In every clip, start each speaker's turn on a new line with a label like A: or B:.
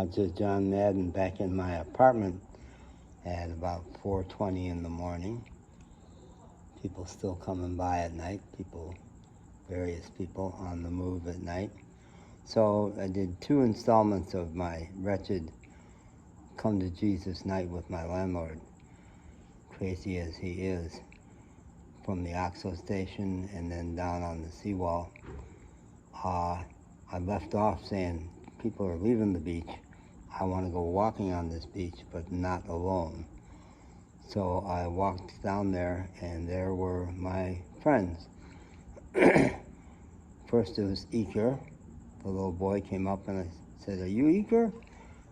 A: Just John Madden back in my apartment at about 4:20 in the morning. People still coming by at night, various people on the move at night. So I did 2 installments of my wretched come to Jesus night with my landlord, crazy as he is, from the Oxo station and then down on the seawall. I left off saying people are leaving the beach. I want to go walking on this beach, but not alone. So I walked down there, and there were my friends. First it was Eker. The little boy came up and I said, "Are you Eker?"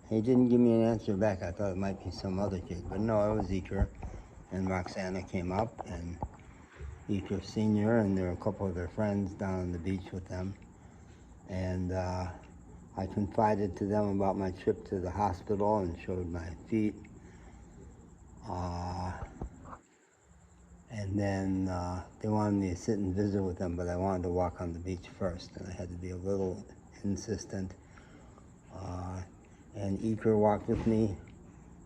A: He didn't give me an answer back. I thought it might be some other kid, but no, it was Eker. And Roxana came up, and Eker Sr., and there were a couple of their friends down on the beach with them. And I confided to them about my trip to the hospital and showed my feet. And then they wanted me to sit and visit with them, but I wanted to walk on the beach first, and I had to be a little insistent. And Eker walked with me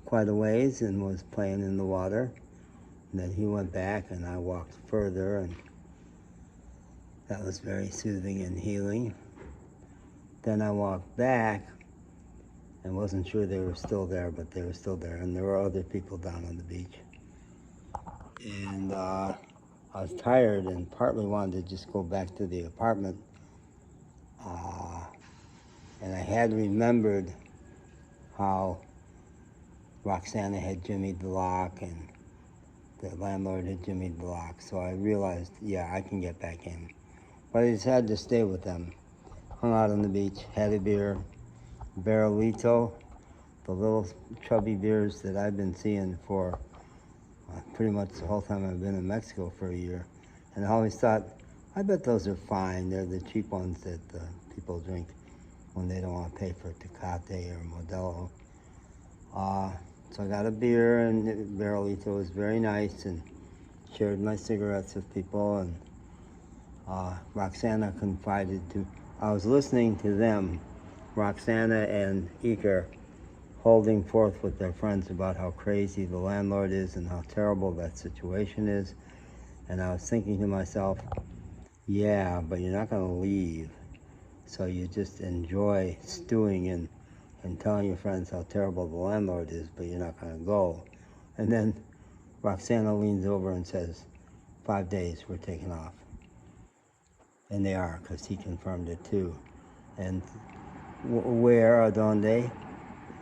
A: quite a ways and was playing in the water. And then he went back, and I walked further, and that was very soothing and healing. Then I walked back and wasn't sure they were still there, but they were still there, and there were other people down on the beach. And I was tired and partly wanted to just go back to the apartment. And I had remembered how Roxana had jimmied the lock and the landlord had jimmied the lock. So I realized, yeah, I can get back in. But I decided to stay with them. Hung out on the beach, had a beer, Barrelito, the little chubby beers that I've been seeing for pretty much the whole time I've been in Mexico for a year. And I always thought, I bet those are fine. They're the cheap ones that people drink when they don't want to pay for Tecate or Modelo. So I got a beer, and Barrelito was very nice, and shared my cigarettes with people. And Roxana confided to, I was listening to them, Roxana and Eker, holding forth with their friends about how crazy the landlord is and how terrible that situation is. And I was thinking to myself, yeah, but you're not going to leave. So you just enjoy stewing and telling your friends how terrible the landlord is, but you're not going to go. And then Roxana leans over and says, 5 days, we're taking off. And they are, because he confirmed it too. And where, adonde?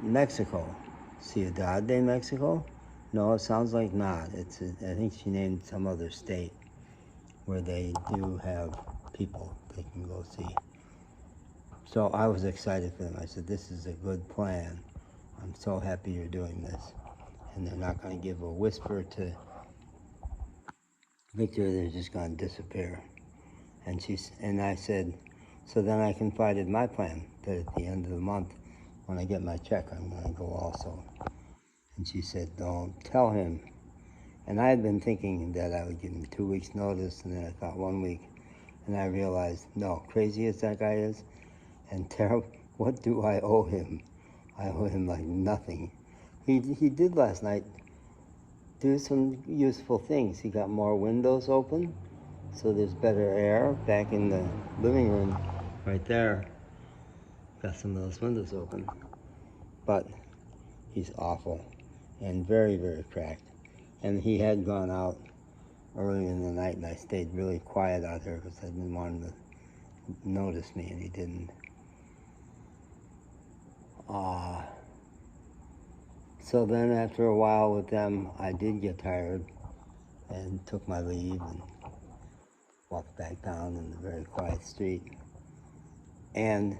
A: Mexico. Ciudad de Mexico? No, it sounds like not. I think she named some other state where they do have people they can go see. So I was excited for them. I said, this is a good plan. I'm so happy you're doing this. And they're not going to give a whisper to Victor. They're just going to disappear. And I said, so then I confided my plan, that at the end of the month, when I get my check, I'm going to go also. And she said, don't tell him. And I had been thinking that I would give him 2 weeks notice, and then I thought 1 week. And I realized, no, crazy as that guy is, and terrible, what do I owe him? I owe him like nothing. He did last night do some useful things. He got more windows open, so there's better air back in the living room right there. Got some of those windows open. But he's awful and very, very cracked. And he had gone out early in the night, and I stayed really quiet out there because I didn't want him to notice me, and he didn't. So then after a while with them, I did get tired and took my leave and walked back down in the very quiet street and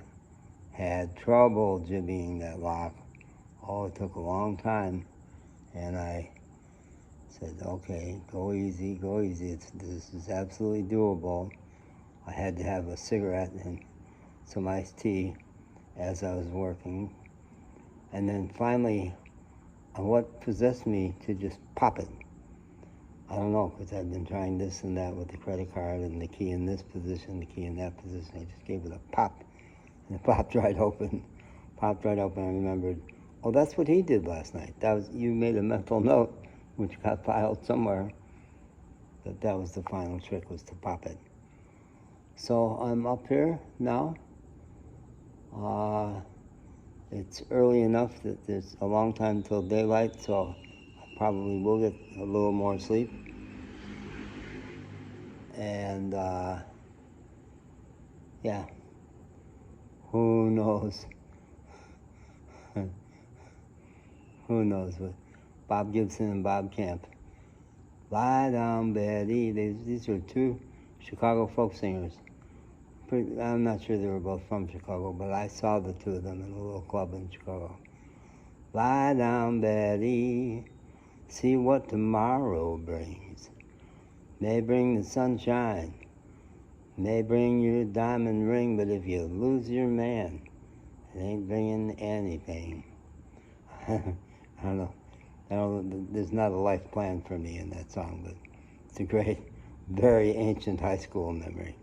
A: had trouble jimmying that lock. Oh, it took a long time. And I said, okay, go easy, go easy. This is absolutely doable. I had to have a cigarette and some iced tea as I was working. And then finally, what possessed me to just pop it? I don't know, because I've been trying this and that with the credit card and the key in this position, the key in that position. I just gave it a pop, and it popped right open. popped right up and I remembered, oh, that's what he did last night. You made a mental note, which got filed somewhere, that was the final trick, was to pop it. So I'm up here now. It's early enough that there's a long time till daylight, so I probably will get a little more sleep. And yeah, who knows? Who knows? But Bob Gibson and Bob Camp. Lie down, Betty. These are two Chicago folk singers. I'm not sure they were both from Chicago, but I saw the two of them in a little club in Chicago. Lie down, Betty, see what tomorrow brings. May bring the sunshine, may bring you a diamond ring, but if you lose your man, it ain't bringing anything. I don't know, there's not a life plan for me in that song, but it's a great, very ancient high school memory.